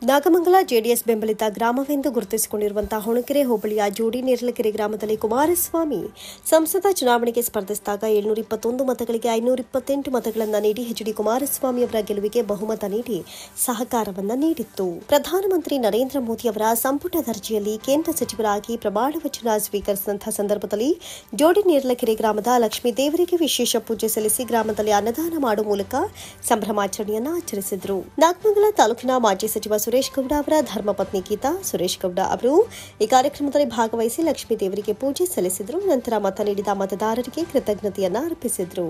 Nagamangala JDS ಬೆಂಬಲಿತ ಗ್ರಾಮವೆಂದು ಗುರುತಿಸಿಕೊಂಡಿರುವಂತಹ ಹೊಣಕೆರೆ ಹೋಬಳಿಯ ಜೋಡಿ ನೇರಲಕೆರೆ ಗ್ರಾಮದಲ್ಲಿ ಕುಮಾರಸ್ವಾಮಿ ಸಂಸದ ಚುನಾವಣೆಗೆ ಸ್ಪರ್ಧಿಸಿದಾಗ 721 ಮತಗಳಿಗೆ 528 ಮತಗಳನ್ನು ನೀಡಿ ಎಚ್ಡಿ ಕುಮಾರಸ್ವಾಮಿ ಅವರ ಗೆಲುವಿಗೆ ಬಹುಮತ ನೀಡಿ ಸಹಕಾರವನ್ನು ನೀಡಿತ್ತು. ಪ್ರಧಾನಮಂತ್ರಿ ನರೇಂದ್ರ ಮೋದಿ ಅವರ ಸಂಪುಟ ದರ್ಜೆಯಲ್ಲಿ ಕೇಂದ್ರ ಸಚಿವರಾಗಿ ಪ್ರಮಾಣ ವಚನ ಸ್ವೀಕರಿಸಿದಂತಹ ಸಂದರ್ಭದಲ್ಲಿ ಜೋಡಿ ನೇರಲಕೆರೆ ಗ್ರಾಮದ ಲಕ್ಷ್ಮೀ ದೇವರಿಗೆ ವಿಶೇಷ ಪೂಜೆ ಸಲ್ಲಿಸಿ ಗ್ರಾಮದಲ್ಲಿ ಅನ್ನದಾನ ಮಾಡುವ ಮೂಲಕ ಸಂಭ್ರಮಾಚರಣೆಯನ್ನು ಆಚರಿಸಿದರು. ನಾಗಮಂಗಲ ತಾಲೂಕಿನ ಮಾಜಿ ಸಚಿವ ಸುರೇಶ್ ಗೌಡ ಅವರ ಧರ್ಮಪತ್ನಿ ಗೀತಾ ಸುರೇಶ್ ಗೌಡ ಅವರು ಈ ಕಾರ್ಯಕ್ರಮದಲ್ಲಿ ಭಾಗವಹಿಸಿ ಲಕ್ಷ್ಮೀ ದೇವರಿಗೆ ಪೂಜೆ ಸಲ್ಲಿಸಿದರು. ನಂತರ ಮತ ನೀಡಿದ ಮತದಾರರಿಗೆ ಕೃತಜ್ಞತೆಯನ್ನು ಅರ್ಪಿಸಿದರು.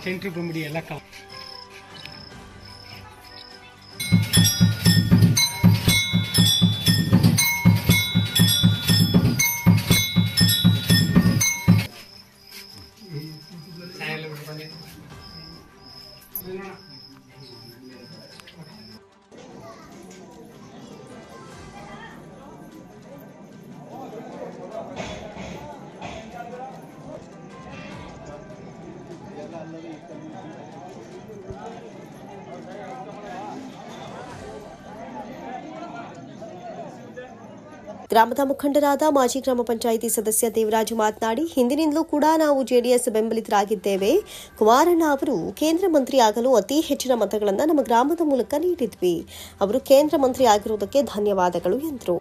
ಸೆಂಟ್ರ್ ಬಂದ್ಬಿಡಿ ಎಲ್ಲ ಗ್ರಾಮದ ಮುಖಂಡರಾದ ಮಾಜಿ ಗ್ರಾಮ ಪಂಚಾಯಿತಿ ಸದಸ್ಯ ದೇವರಾಜು ಮಾತನಾಡಿ, ಹಿಂದಿನಿಂದಲೂ ಕೂಡ ನಾವು ಜೆಡಿಎಸ್ ಬೆಂಬಲಿತರಾಗಿದ್ದೇವೆ. ಕುಮಾರಣ್ಣ ಅವರು ಕೇಂದ್ರ ಮಂತ್ರಿ ಆಗಲು ಅತಿ ಹೆಚ್ಚಿನ ಮತಗಳನ್ನು ನಮ್ಮ ಗ್ರಾಮದ ಮೂಲಕ ನೀಡಿದ್ವಿ. ಅವರು ಕೇಂದ್ರ ಮಂತ್ರಿ ಆಗಿರುವುದಕ್ಕೆ ಧನ್ಯವಾದಗಳು ಎಂದರು.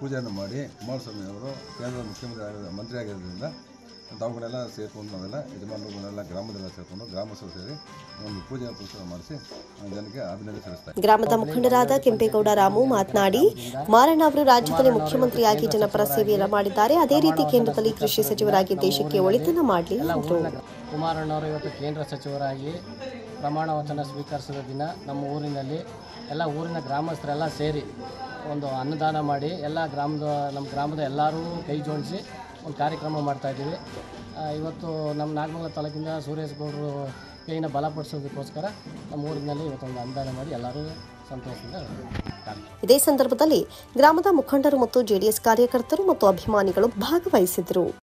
ಪೂಜೆಯನ್ನು ಮಾಡಿ ಕುಮಾರಸ್ವಾಮಿ ಅವರು ಕೇಂದ್ರ ಮುಖ್ಯಮಂತ್ರಿ ಮಂತ್ರಿ ಆಗಿರೋದ್ರಿಂದ ತಾವುಗಳೆಲ್ಲ ಸೇರಿಕೊಂಡು ನಾವೆಲ್ಲ ಯಜಮಾನರುಗಳೆಲ್ಲ ಗ್ರಾಮದೆಲ್ಲ ಸೇರಿಕೊಂಡು ಗ್ರಾಮಸ್ಥರು ಸೇರಿ ಒಂದು ಪೂಜೆ ಪುಸ್ತಕ ಮಾಡಿಸಿ ಜನಕ್ಕೆ ಅಭಿನಂದನೆ ಸಲ್ಲಿಸ್ತಾರೆ. ಗ್ರಾಮದ ಮುಖಂಡರಾದ ಕೆಂಪೇಗೌಡ ರಾಮು ಮಾತನಾಡಿ, ಕುಮಾರಣ್ಣ ಅವರು ರಾಜ್ಯದಲ್ಲಿ ಮುಖ್ಯಮಂತ್ರಿಯಾಗಿ ಜನಪರ ಸೇವೆಯನ್ನು ಮಾಡಿದ್ದಾರೆ. ಅದೇ ರೀತಿ ಕೇಂದ್ರದಲ್ಲಿ ಕೃಷಿ ಸಚಿವರಾಗಿ ದೇಶಕ್ಕೆ ಒಳಿತನ್ನು ಮಾಡಲಿ ಎಂದರು. ಕುಮಾರಣ್ಣ ಅವರು ಇವತ್ತು ಕೇಂದ್ರ ಸಚಿವರಾಗಿ ಪ್ರಮಾಣ ವಚನ ಸ್ವೀಕರಿಸಿದ ದಿನ ನಮ್ಮ ಊರಿನಲ್ಲಿ ಎಲ್ಲ ಊರಿನ ಗ್ರಾಮಸ್ಥರೆಲ್ಲ ಸೇರಿ ಒಂದು ಅನ್ನದಾನ ಮಾಡಿ ನಮ್ಮ ಗ್ರಾಮದ ಎಲ್ಲರೂ ಕೈ ಜೋಡಿಸಿ ಒಂದು ಕಾರ್ಯಕ್ರಮ ಮಾಡ್ತಾಯಿದ್ದೀವಿ. ಇವತ್ತು ನಮ್ಮ ನಾಗಮಂಗಲ ತಾಲೂಕಿಂದ ಸುರೇಶ್ ಗೌಡರು ಕೈನ ಬಲಪಡಿಸೋದಕ್ಕೋಸ್ಕರ ನಮ್ಮ ಊರಿನಲ್ಲಿ ಇವತ್ತೊಂದು ಅನ್ನದಾನ ಮಾಡಿ ಎಲ್ಲರೂ ಸಂತೋಷದಿಂದ. ಇದೇ ಸಂದರ್ಭದಲ್ಲಿ ಗ್ರಾಮದ ಮುಖಂಡರು ಮತ್ತು ಜೆಡಿಎಸ್ ಕಾರ್ಯಕರ್ತರು ಮತ್ತು ಅಭಿಮಾನಿಗಳು ಭಾಗವಹಿಸಿದರು.